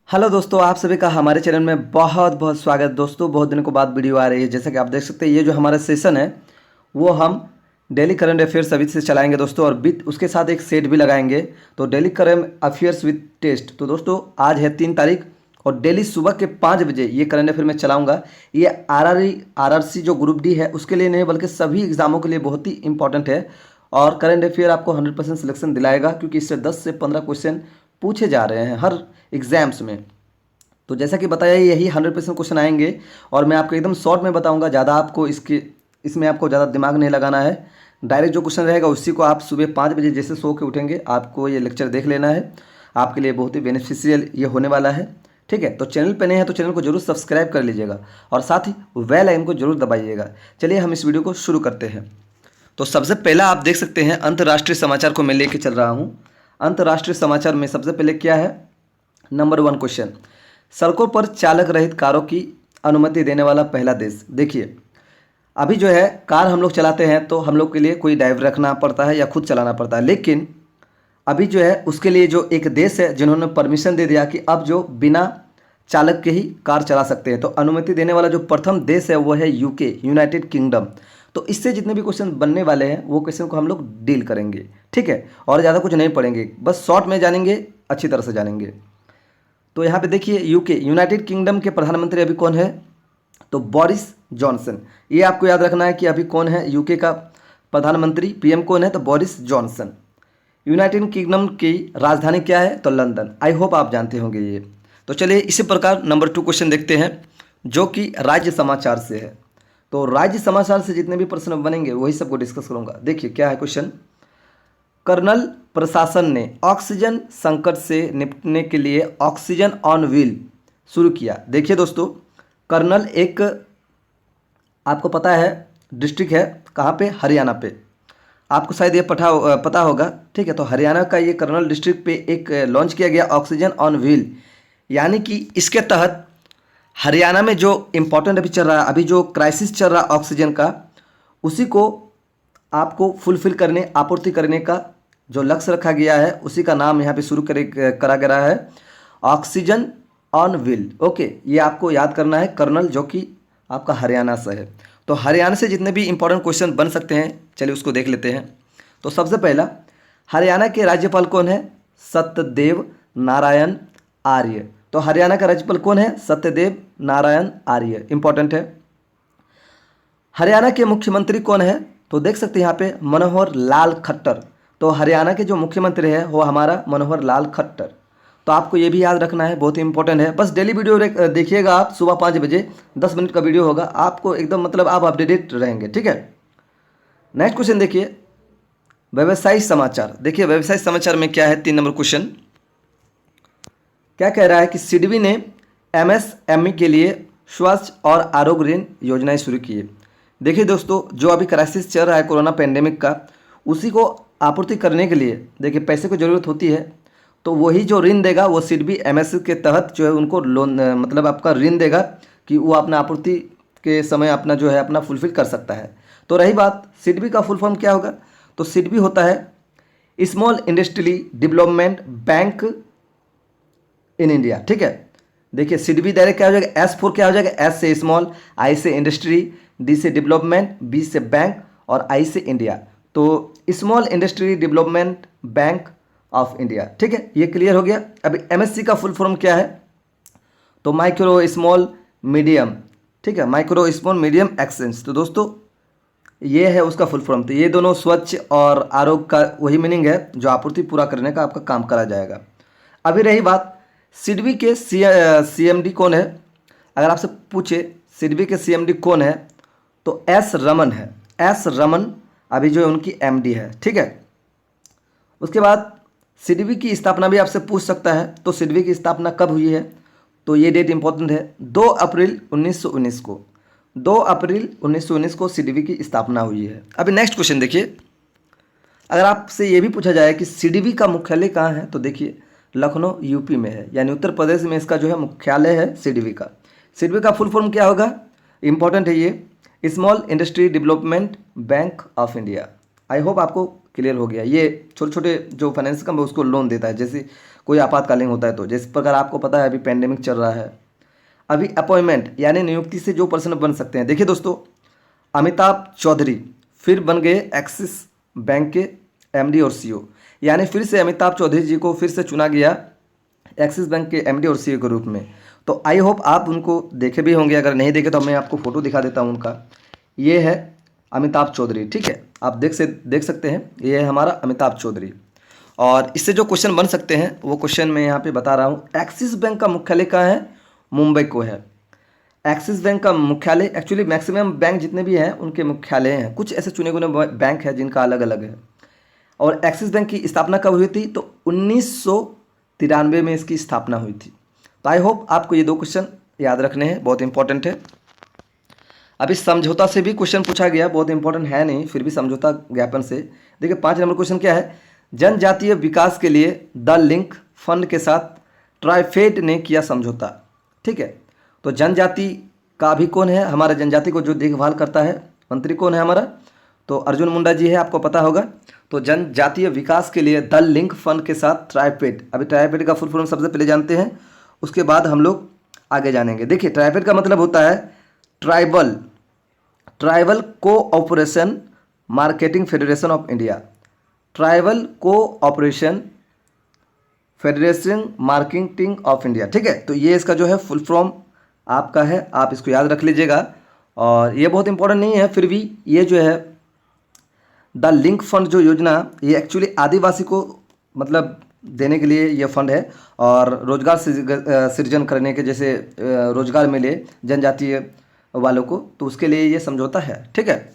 Hello दोस्तों, आप सभी का हमारे चैनल में बहुत बहुत स्वागत। दोस्तों, बहुत दिनों के बाद वीडियो आ रही है। जैसा कि आप देख सकते हैं, ये जो हमारा सेशन है वो हम डेली करंट अफेयर्स अभी से चलाएंगे दोस्तों, और विद उसके साथ एक सेट भी लगाएंगे। तो daily current affairs with test. तो दोस्तों, आज है 3 तारीख और डेली सुबह के 5 बजे ये करंट अफेयर में चलाऊंगा। ये आरआरसी जो ग्रुप डी है उसके लिए नहीं, बल्कि सभी एग्जामों के लिए बहुत ही इंपॉर्टेंट है। और करंट अफेयर आपको 100% सिलेक्शन दिलाएगा, क्योंकि इससे 10 से 15 क्वेश्चन पूछे जा रहे हैं हर एग्जाम्स में। तो जैसा कि बताया, यही 100% क्वेश्चन आएंगे और मैं आपको एकदम शॉर्ट में बताऊंगा। ज़्यादा आपको इसमें आपको ज़्यादा दिमाग नहीं लगाना है। डायरेक्ट जो क्वेश्चन रहेगा उसी को आप सुबह 5 बजे जैसे सो के उठेंगे आपको ये लेक्चर देख लेना है। आपके लिए बहुत ही बेनिफिशियल ये होने वाला है। ठीक है, तो चैनल पे नए हैं तो चैनल को जरूर सब्सक्राइब कर लीजिएगा और साथ ही बेल आइकन को जरूर दबाइएगा। चलिए हम इस वीडियो को शुरू करते हैं। तो सबसे पहला आप देख सकते हैं, अंतर्राष्ट्रीय समाचार को मैं लेके चल रहा हूँ। अंतर्राष्ट्रीय समाचार में सबसे पहले क्या है, नंबर 1 क्वेश्चन, सड़कों पर चालक रहित कारों की अनुमति देने वाला पहला देश। देखिए, अभी जो है कार हम लोग चलाते हैं तो हम लोग के लिए कोई ड्राइवर रखना पड़ता है या खुद चलाना पड़ता है, लेकिन अभी जो है उसके लिए जो एक देश है जिन्होंने परमिशन दे दिया कि अब जो बिना चालक के ही कार चला सकते हैं। तो अनुमति देने वाला जो प्रथम देश है वो है यूके, यूनाइटेड किंगडम। तो इससे जितने भी क्वेश्चन बनने वाले हैं वो क्वेश्चन को हम लोग डील करेंगे। ठीक है, और ज़्यादा कुछ नहीं पढ़ेंगे, बस शॉर्ट में जानेंगे, अच्छी तरह से जानेंगे। तो यहाँ पे देखिए, यूके यूनाइटेड किंगडम के प्रधानमंत्री अभी कौन है, तो बोरिस जॉनसन। ये आपको याद रखना है कि अभी कौन है यूके का प्रधानमंत्री, पीएम कौन है, तो बोरिस जॉनसन। यूनाइटेड किंगडम की राजधानी क्या है, तो लंदन। आई होप आप जानते होंगे ये। तो चलिए इसी प्रकार नंबर 2 क्वेश्चन देखते हैं, जो कि राज्य समाचार से है। तो राज्य समाचार से जितने भी प्रश्न बनेंगे वही सबको डिस्कस करूंगा। देखिए क्या है क्वेश्चन, कर्नल प्रशासन ने ऑक्सीजन संकट से निपटने के लिए ऑक्सीजन ऑन व्हील शुरू किया। देखिए दोस्तों, कर्नल एक आपको पता है डिस्ट्रिक्ट है, कहाँ पे, हरियाणा पे। आपको शायद ये पता होगा। ठीक है, तो हरियाणा का ये कर्नल डिस्ट्रिक्ट पे एक लॉन्च किया गया ऑक्सीजन ऑन व्हील, यानी कि इसके तहत हरियाणा में जो इम्पोर्टेंट अभी चल रहा है, अभी जो क्राइसिस चल रहा है ऑक्सीजन का, उसी को आपको फुलफिल करने, आपूर्ति करने का जो लक्ष्य रखा गया है, उसी का नाम यहाँ पे शुरू करा गया है ऑक्सीजन ऑन व्हील। ओके, ये आपको याद करना है, कर्नल जो कि आपका हरियाणा से है। तो हरियाणा से जितने भी इंपॉर्टेंट क्वेश्चन बन सकते हैं, चलिए उसको देख लेते हैं। तो सबसे पहला, हरियाणा के राज्यपाल कौन है, सत्यदेव नारायण आर्य। तो हरियाणा का राज्यपाल कौन है, सत्यदेव नारायण आर्य, इंपॉर्टेंट है। हरियाणा के मुख्यमंत्री कौन है, तो देख सकते हैं यहाँ पे मनोहर लाल खट्टर। तो हरियाणा के जो मुख्यमंत्री है वो हमारा मनोहर लाल खट्टर। तो आपको ये भी याद रखना है, बहुत ही इंपॉर्टेंट है। बस डेली वीडियो देखिएगा आप, सुबह 5 बजे 10 मिनट का वीडियो होगा, आपको एकदम मतलब आप अपडेटेड रहेंगे। ठीक है, नेक्स्ट क्वेश्चन देखिए, व्यवसायिक समाचार। देखिए व्यवसायिक समाचार में क्या है, 3 नंबर क्वेश्चन क्या कह रहा है कि सिडबी ने एमएसएमई के लिए स्वास्थ्य और आरोग्य ऋण योजनाएं शुरू की है। देखिए दोस्तों, जो अभी क्राइसिस चल रहा है कोरोना पेंडेमिक का, उसी को आपूर्ति करने के लिए देखिए पैसे की ज़रूरत होती है। तो वही जो ऋण देगा वो सिडबी एमएसएमई के तहत जो है उनको लोन मतलब आपका ऋण देगा कि वो अपना आपूर्ति के समय अपना जो है अपना फुलफिल कर सकता है। तो रही बात सिडबी का फुल फॉर्म क्या होगा, तो सिडबी होता है small industry development bank in India. ठीक है, देखिए सिडबी डायरेक्ट क्या हो जाएगा, S4 क्या हो जाएगा, S से स्मॉल, I से इंडस्ट्री, D से डेवलपमेंट, B से बैंक और I से इंडिया। तो small industry development bank of India. ठीक है, ये क्लियर हो गया। अभी MSC का फुल फॉर्म क्या है, तो माइक्रो स्मॉल मीडियम। ठीक है, माइक्रो स्मॉल मीडियम एक्सचेंज। तो दोस्तों ये है उसका फुल फॉर्म। तो ये दोनों स्वच्छ और आरोग्य का वही मीनिंग है, जो आपूर्ति पूरा करने का आपका काम करा जाएगा। अभी रही बात सिडबी के CMD कौन है, अगर आपसे पूछे सिडबी के CMD कौन है, तो S रमन है। S रमन अभी जो है उनकी MD है। ठीक है, उसके बाद सिडबी की स्थापना भी आपसे पूछ सकता है। तो सिडबी की स्थापना कब हुई है, तो ये डेट इंपॉर्टेंट है, 2 अप्रैल 1919 को। 2 अप्रैल 1919 को सिडबी की स्थापना हुई है। अभी नेक्स्ट क्वेश्चन देखिए, अगर आपसे ये भी पूछा जाए कि सिडबी का मुख्यालय कहाँ है, तो देखिए लखनऊ यूपी में है, यानी उत्तर प्रदेश में इसका जो है मुख्यालय है सिडबी का। सिडबी का फुल फॉर्म क्या होगा, इंपॉर्टेंट है ये, small industry development bank of India. I hope आपको क्लियर हो गया। ये छोटे छोटे जो फाइनेंस कम है उसको लोन देता है, जैसे कोई आपातकालीन होता है तो। जिस प्रकार आपको पता है अभी पेंडेमिक चल रहा है। अभी अपॉइंटमेंट यानी नियुक्ति से जो पर्सन बन सकते हैं, देखिए दोस्तों, अमिताभ चौधरी फिर बन गए एक्सिस बैंक के एमडी और सीईओ, यानी फिर से अमिताभ चौधरी जी को फिर से चुना गया एक्सिस बैंक के एमडी और सीईओ के रूप में। तो आई होप आप उनको देखे भी होंगे, अगर नहीं देखे तो मैं आपको फोटो दिखा देता हूँ उनका। ये है अमिताभ चौधरी, ठीक है, आप देख सकते हैं, ये है हमारा अमिताभ चौधरी। और इससे जो क्वेश्चन बन सकते हैं वो क्वेश्चन मैं यहाँ पे बता रहा हूँ। एक्सिस बैंक का मुख्यालय कहाँ है? मुंबई को है। एक्सिस बैंक का मुख्यालय, एक्चुअली मैक्सिमम बैंक जितने भी हैं उनके मुख्यालय हैं, कुछ ऐसे चुने हुए बैंक हैं जिनका अलग अलग है। और एक्सिस बैंक की स्थापना कब हुई थी? तो 1993 में इसकी स्थापना हुई थी। तो आई होप आपको ये दो क्वेश्चन याद रखने हैं, बहुत इंपॉर्टेंट है। अभी समझौता से भी क्वेश्चन पूछा गया, बहुत इंपॉर्टेंट है नहीं, फिर भी समझौता ज्ञापन से। देखिए 5 नंबर क्वेश्चन क्या है? जनजातीय विकास के लिए द लिंक फंड के साथ ट्राइफेड ने किया समझौता, ठीक है। तो जनजाति का भी कौन है? हमारा जनजाति को जो देखभाल करता है मंत्री कौन है हमारा? तो अर्जुन मुंडा जी है, आपको पता होगा। तो जनजातीय विकास के लिए द लिंक फंड के साथ ट्राइफेड, अभी ट्राइफेड का फुल फॉर्म सबसे पहले जानते हैं, उसके बाद हम लोग आगे जानेंगे। देखिए ट्राइफेड का मतलब होता है tribal cooperation marketing federation of India, tribal cooperation federation marketing of India, ठीक है। तो ये इसका जो है फुल फॉर्म आपका है, आप इसको याद रख लीजिएगा। और ये बहुत इंपॉर्टेंट नहीं है, फिर भी ये जो है द लिंक फंड जो योजना, ये एक्चुअली आदिवासी को मतलब देने के लिए ये फंड है, और रोजगार सृजन करने के, जैसे रोजगार मिले जनजातीय वालों को, तो उसके लिए ये समझौता है, ठीक है।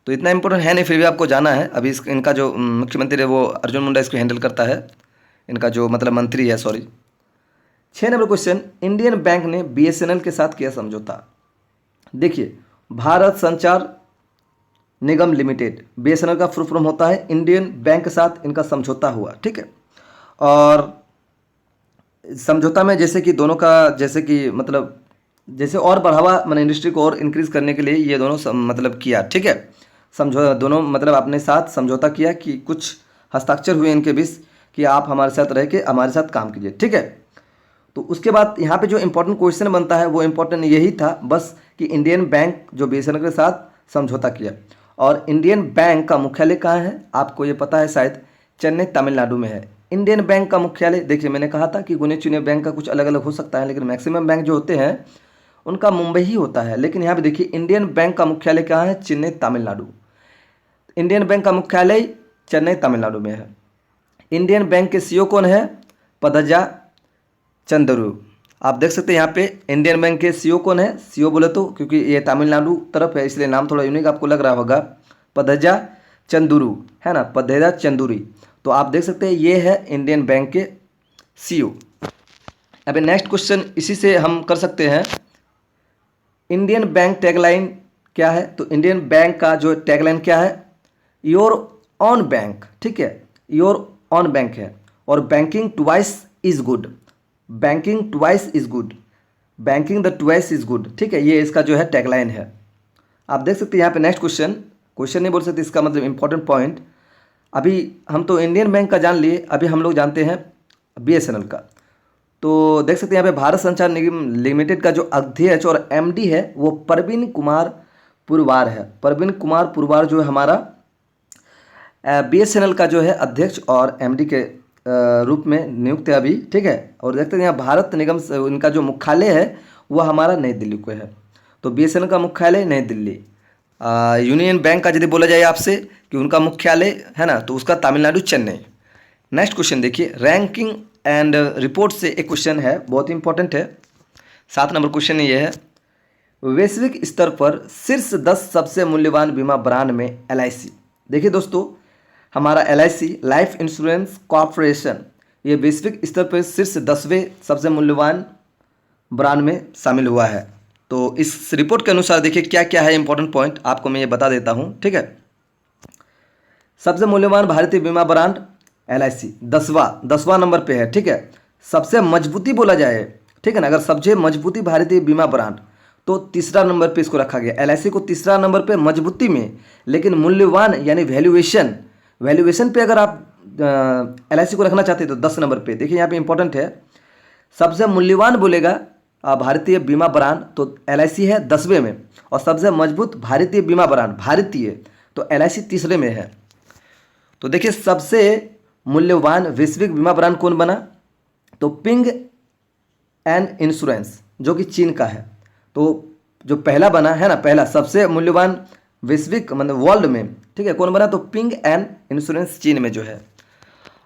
तो इतना इंपॉर्टेंट है नहीं, फिर भी आपको जाना है। अभी इनका जो मुख्यमंत्री है वो अर्जुन मुंडा इसको हैंडल करता है, इनका जो मतलब मंत्री है, sorry. 6 number question, Indian bank ने बीएसएनएल के साथ किया समझौता। देखिए भारत संचार निगम लिमिटेड, बीएसएनएल का फुल फॉर्म होता है, इंडियन बैंक के साथ इनका समझौता हुआ, ठीक है। और समझौता में जैसे कि दोनों का, जैसे कि मतलब जैसे और बढ़ावा मैंने इंडस्ट्री को और इंक्रीज करने के लिए ये दोनों मतलब किया, ठीक है। समझौता दोनों मतलब अपने साथ समझौता किया कि कुछ हस्ताक्षर हुए इनके बीच कि आप हमारे साथ रह के हमारे साथ काम कीजिए, ठीक है। तो उसके बाद यहाँ पे जो इंपॉर्टेंट क्वेश्चन बनता है वो इंपॉर्टेंट यही था बस कि इंडियन बैंक जो बीएसएनएल के साथ समझौता किया। और इंडियन बैंक का मुख्यालय कहाँ है? आपको ये पता है शायद, चेन्नई तमिलनाडु में है इंडियन बैंक का मुख्यालय। देखिए मैंने कहा था कि गिने चुने बैंक का कुछ अलग अलग हो सकता है, लेकिन मैक्सिमम बैंक जो होते हैं उनका मुंबई ही होता है। लेकिन यहाँ पे देखिए इंडियन बैंक का मुख्यालय कहाँ है? चेन्नई तमिलनाडु। इंडियन बैंक का मुख्यालय चेन्नई तमिलनाडु में है। इंडियन बैंक के सीईओ कौन है? पदजा चंद्रू। आप देख सकते हैं यहाँ पे इंडियन बैंक के सीईओ कौन है? सीईओ बोले तो क्योंकि ये तमिलनाडु तरफ है इसलिए नाम थोड़ा यूनिक आपको लग रहा होगा, पदजा चंदुरू है ना, पदजा चंदूरी। तो आप देख सकते हैं ये है इंडियन बैंक के सीईओ। अभी नेक्स्ट क्वेश्चन इसी से हम कर सकते हैं, इंडियन बैंक टैगलाइन क्या है? तो इंडियन बैंक का जो टैगलाइन क्या है? योर ऑन बैंक, ठीक है, योर ऑन बैंक है। और banking twice is good, banking twice is good, banking the twice is good, ठीक है, ये इसका जो है टैगलाइन है। आप देख सकते हैं यहाँ पे नेक्स्ट क्वेश्चन नहीं बोल सकते, इसका मतलब इंपॉर्टेंट पॉइंट। अभी हम तो इंडियन बैंक का जान लिए, अभी हम लोग जानते हैं बीएसएनएल का। तो देख सकते हैं यहाँ पे भारत संचार निगम लिमिटेड का जो अध्यक्ष और एमडी है वो परवीन कुमार पुरवार है। परवीन कुमार पुरवार जो है हमारा बीएसएनएल का जो है अध्यक्ष और एमडी के रूप में नियुक्त है अभी, ठीक है। और देखते हैं यहाँ भारत निगम इनका जो मुख्यालय है वह हमारा नई दिल्ली को है। तो बीएसएनएल का मुख्यालय नई दिल्ली। यूनियन बैंक का यदि बोला जाए आपसे कि उनका मुख्यालय है ना, तो उसका तमिलनाडु चेन्नई। नेक्स्ट क्वेश्चन देखिए, रैंकिंग एंड रिपोर्ट से एक क्वेश्चन है, बहुत इंपॉर्टेंट है। 7 नंबर क्वेश्चन ये है, वैश्विक स्तर पर शीर्ष 10 सबसे मूल्यवान बीमा ब्रांड में एलआईसी। देखिए दोस्तों, हमारा एलआईसी लाइफ इंश्योरेंस कॉर्पोरेशन ये वैश्विक स्तर पर शीर्ष 10वें सबसे मूल्यवान ब्रांड में शामिल हुआ है। तो इस रिपोर्ट के अनुसार देखिए क्या क्या है इंपॉर्टेंट पॉइंट, आपको मैं ये बता देता हूँ, ठीक है। सबसे मूल्यवान भारतीय बीमा ब्रांड एलआईसी 10वां नंबर पे है, ठीक है। सबसे मजबूती बोला जाए, ठीक है ना, अगर सबसे मजबूती भारतीय बीमा ब्रांड तो तीसरा नंबर पे इसको रखा गया, एलआईसी को तीसरा नंबर पे मजबूती में। लेकिन मूल्यवान यानी वैल्यूएशन पे अगर आप LIC को रखना चाहते हैं तो 10 नंबर पे। देखिए यहाँ पे इंपॉर्टेंट है, सबसे मूल्यवान बोलेगा भारतीय बीमा ब्रांड तो LIC है 10वें में, और सबसे मजबूत भारतीय बीमा ब्रांड भारतीय तो LIC तीसरे में है। तो देखिए सबसे मूल्यवान वैश्विक बीमा ब्रांड कौन बना, तो पिंग एंड इंश्योरेंस जो कि चीन का है। तो जो पहला बना है ना, पहला सबसे मूल्यवान वैश्विक मतलब वर्ल्ड में, ठीक है, कौन बना, तो पिंग एंड इंश्योरेंस चीन में जो है।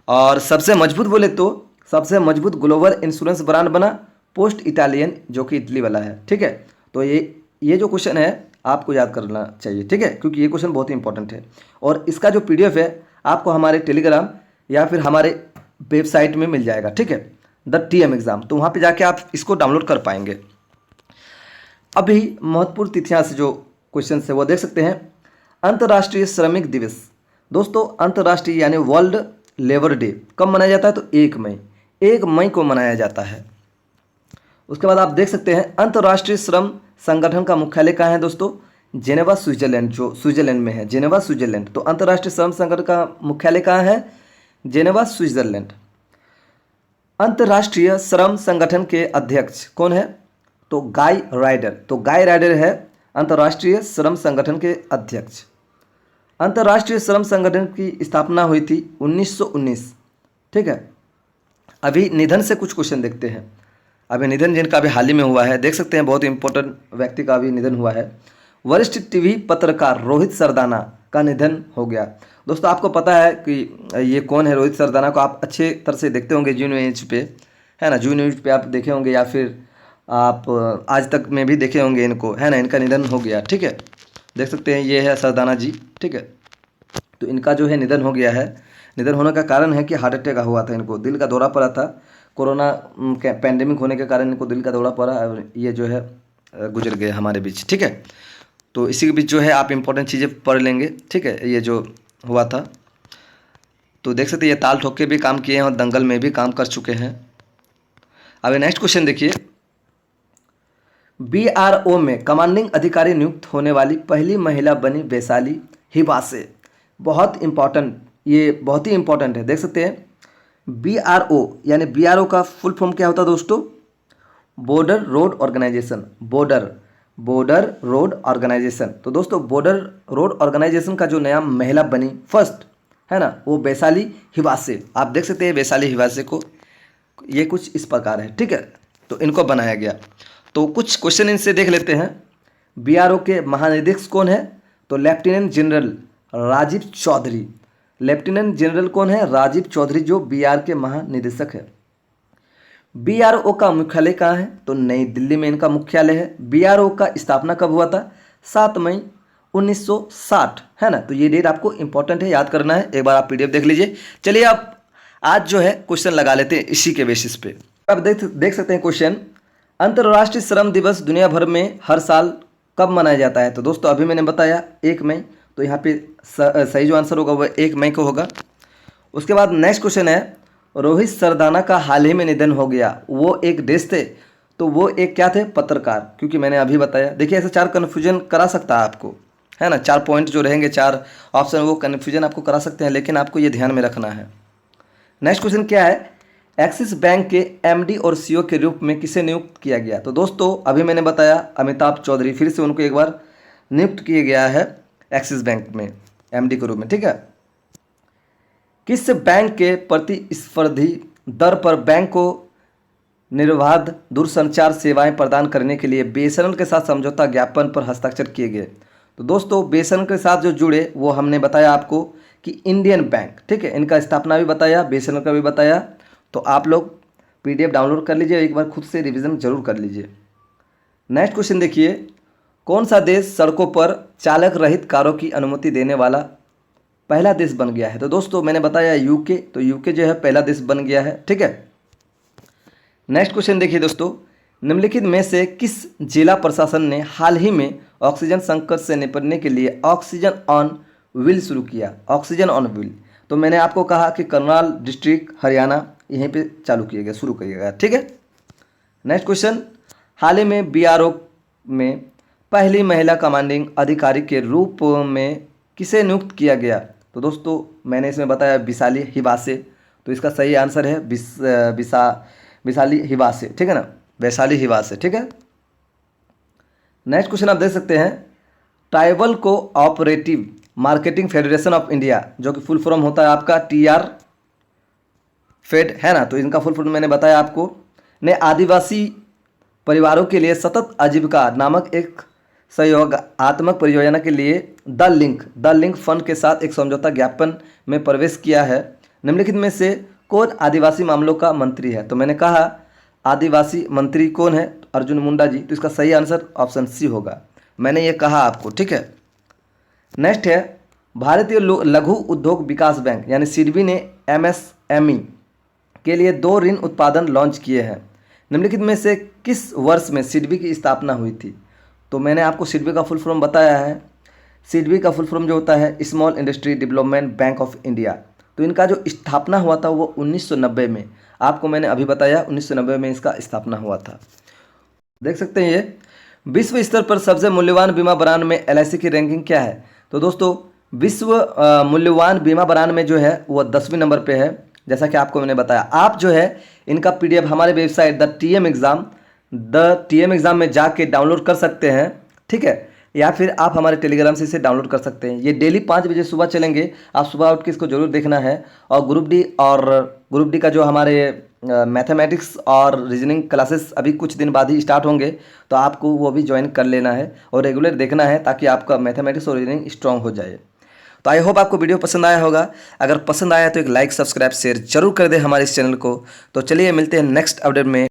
और सबसे मजबूत बोले तो सबसे मजबूत ग्लोबल इंश्योरेंस ब्रांड बना पोस्ट इटालियन जो कि इटली वाला है, ठीक है। तो ये जो क्वेश्चन है आपको याद करना चाहिए, ठीक है, क्योंकि ये क्वेश्चन बहुत ही इंपॉर्टेंट है। और इसका जो PDF है आपको हमारे टेलीग्राम या फिर हमारे वेबसाइट में मिल जाएगा, ठीक है, द TM एग्ज़ाम। तो वहाँ पे जाके आप इसको डाउनलोड कर पाएंगे। अभी महत्वपूर्ण तिथियां से जो क्वेश्चन है वो देख सकते हैं। अंतर्राष्ट्रीय श्रमिक दिवस, दोस्तों अंतर्राष्ट्रीय यानी वर्ल्ड लेबर डे कब मनाया जाता है, तो 1 मई को मनाया जाता है। उसके बाद आप देख सकते हैं अंतर्राष्ट्रीय श्रम संगठन का मुख्यालय कहाँ है दोस्तों, जेनेवा स्विट्जरलैंड, जो स्विट्जरलैंड में है, जेनेवा स्विट्जरलैंड। तो अंतर्राष्ट्रीय श्रम संगठन का मुख्यालय कहाँ है, जेनेवा स्विट्जरलैंड। अंतर्राष्ट्रीय श्रम संगठन के अध्यक्ष कौन है, तो गाई राइडर। तो गाई राइडर है अंतर्राष्ट्रीय श्रम संगठन के अध्यक्ष। अंतर्राष्ट्रीय श्रम संगठन की स्थापना हुई थी 1919, ठीक है। अभी निधन से कुछ क्वेश्चन देखते हैं। अभी निधन जिनका अभी हाल ही में हुआ है, देख सकते हैं बहुत इंपॉर्टेंट व्यक्ति का अभी निधन हुआ है। वरिष्ठ टीवी पत्रकार रोहित सरदाना का निधन हो गया। दोस्तों आपको पता है कि ये कौन है, रोहित सरदाना को आप अच्छे तरह से देखते होंगे जी न्यूज पे, है ना, जी न्यूज पे आप देखे होंगे या फिर आप आज तक में भी देखे होंगे इनको, है ना। इनका निधन हो गया, ठीक है, देख सकते हैं ये है सरदाना जी, ठीक है। तो इनका जो है निधन हो गया है। निधन होने का कारण है कि हार्ट अटैक हुआ था इनको, दिल का दौरा पड़ा था, कोरोना पैंडेमिक होने के कारण इनको दिल का दौरा पड़ा और ये जो है गुजर गए हमारे बीच, ठीक है। तो इसी के बीच जो है आप इंपॉर्टेंट चीज़ें पढ़ लेंगे, ठीक है, ये जो हुआ था। तो देख सकते हैं ये ताल ठोक के भी काम किए हैं और दंगल में भी काम कर चुके हैं। अब नेक्स्ट क्वेश्चन देखिए, BRO में कमांडिंग अधिकारी नियुक्त होने वाली पहली महिला बनी वैशाली हिबासे। बहुत इंपॉर्टेंट, ये बहुत ही इंपॉर्टेंट है, देख सकते हैं। BRO यानी BRO का फुल फॉर्म क्या होता है दोस्तों, border road organisation, border road organisation. तो दोस्तों बॉर्डर रोड ऑर्गेनाइजेशन का जो नया महिला बनी फर्स्ट, है ना, वो वैशाली हिबासे। आप देख सकते हैं वैशाली हिबासे को, ये कुछ इस प्रकार है, ठीक है। तो इनको बनाया गया। तो कुछ क्वेश्चन इनसे देख लेते हैं। BRO के महानिदेशक कौन है, तो lieutenant general Rajeev Chaudhary. Lieutenant general कौन है, राजीव चौधरी, जो BR के महानिदेशक है। BRO का मुख्यालय कहाँ है, तो नई दिल्ली में इनका मुख्यालय है। BRO का स्थापना कब हुआ था, 7 मई 1960, है ना। तो ये डेट आपको इंपॉर्टेंट है, याद करना है। एक बार आप PDF देख लीजिए। चलिए आप आज जो है क्वेश्चन लगा लेते हैं इसी के बेसिस पे। आप देख सकते हैं क्वेश्चन, अंतर्राष्ट्रीय श्रम दिवस दुनिया भर में हर साल कब मनाया जाता है, तो दोस्तों अभी मैंने बताया 1 मई। तो यहाँ पे सही जो आंसर होगा वह 1 मई को होगा। उसके बाद नेक्स्ट क्वेश्चन है, रोहित सरदाना का हाल ही में निधन हो गया, वो एक देश थे, तो वो एक क्या थे, पत्रकार। क्योंकि मैंने अभी बताया, देखिए ऐसे 4 कन्फ्यूजन करा सकता है आपको, है ना, 4 पॉइंट जो रहेंगे, 4 ऑप्शन, वो कन्फ्यूजन आपको करा सकते हैं, लेकिन आपको ये ध्यान में रखना है। नेक्स्ट क्वेश्चन क्या है, एक्सिस बैंक के MD और CEO के रूप में किसे नियुक्त किया गया, तो दोस्तों अभी मैंने बताया अमिताभ चौधरी, फिर से उनको एक बार नियुक्त किया गया है एक्सिस बैंक में MD के रूप में, ठीक है। किस बैंक के प्रतिस्पर्धी दर पर बैंक को निर्बाध दूरसंचार सेवाएं प्रदान करने के लिए BSNL के साथ समझौता ज्ञापन पर हस्ताक्षर किए गए, तो दोस्तों BSNL के साथ जो जुड़े वो हमने बताया आपको कि इंडियन बैंक, ठीक है, इनका स्थापना भी बताया, BSNL का भी बताया। तो आप लोग PDF डाउनलोड कर लीजिए, एक बार खुद से रिवीजन जरूर कर लीजिए। नेक्स्ट क्वेश्चन देखिए, कौन सा देश सड़कों पर चालक रहित कारों की अनुमति देने वाला पहला देश बन गया है, तो दोस्तों मैंने बताया UK। तो UK जो है पहला देश बन गया है, ठीक है। नेक्स्ट क्वेश्चन देखिए दोस्तों, निम्नलिखित में से किस जिला प्रशासन ने हाल ही में ऑक्सीजन संकट से निपटने के लिए ऑक्सीजन ऑन व्हील शुरू किया, ऑक्सीजन ऑन व्हील। तो मैंने आपको कहा कि करनाल डिस्ट्रिक्ट हरियाणा, यहीं पे चालू किया गया, शुरू किया गया, ठीक है। नेक्स्ट क्वेश्चन, हाल ही में BRO में पहली महिला कमांडिंग अधिकारी के रूप में किसे नियुक्त किया गया, तो दोस्तों मैंने इसमें बताया विशाली हिवासे, तो इसका सही आंसर है विशाली हिवासे, ठीक है ना, वैशाली हिवासे, ठीक है। नेक्स्ट क्वेश्चन आप देख सकते हैं, tribal cooperative marketing federation of India, जो कि फुल फॉर्म होता है आपका TR फेड, है ना, तो इनका फुल फॉर्म मैंने बताया आपको, ने आदिवासी परिवारों के लिए सतत आजीविका नामक एक सहयोगात्मक परियोजना के लिए द लिंक फंड के साथ एक समझौता ज्ञापन में प्रवेश किया है। निम्नलिखित में से कौन आदिवासी मामलों का मंत्री है? तो मैंने कहा आदिवासी मंत्री कौन है? अर्जुन मुंडा जी, तो इसका सही आंसर ऑप्शन सी होगा, मैंने ये कहा आपको, ठीक है। नेक्स्ट है, भारतीय लघु उद्योग विकास बैंक यानी सिडबी ने MSME के लिए 2 ऋण उत्पादन लॉन्च किए हैं। निम्नलिखित में से किस वर्ष में सिडबी की स्थापना हुई थी? तो मैंने आपको सिडबी का फुल फॉर्म बताया है। सिडबी का फुल फॉर्म जो होता है small industry development bank of India, तो इनका जो स्थापना हुआ था वो 1990 में, आपको मैंने अभी बताया 1990 में इसका स्थापना हुआ था। देख सकते हैं ये विश्व स्तर पर सबसे मूल्यवान बीमा ब्रांड में LIC की रैंकिंग क्या है? तो दोस्तों विश्व मूल्यवान बीमा ब्रांड में जो है वो 10वें नंबर पे है, जैसा कि आपको मैंने बताया। आप जो है इनका PDF हमारे वेबसाइट द TM एग्ज़ाम में जाके डाउनलोड कर सकते हैं, ठीक है, या फिर आप हमारे टेलीग्राम से इसे डाउनलोड कर सकते हैं। ये डेली 5 बजे सुबह चलेंगे, आप सुबह उठ के इसको जरूर देखना है। और ग्रुप डी का जो हमारे मैथमेटिक्स और रीजनिंग क्लासेस अभी कुछ दिन बाद ही स्टार्ट होंगे, तो आपको वो भी ज्वाइन कर लेना है और रेगुलर देखना है, ताकि आपका मैथमेटिक्स और रीजनिंग स्ट्रांग हो जाए। तो आई होप आपको वीडियो पसंद आया होगा। अगर पसंद आया तो एक लाइक, सब्सक्राइब, शेयर जरूर कर दें हमारे इस चैनल को। तो चलिए मिलते हैं नेक्स्ट अपडेट में।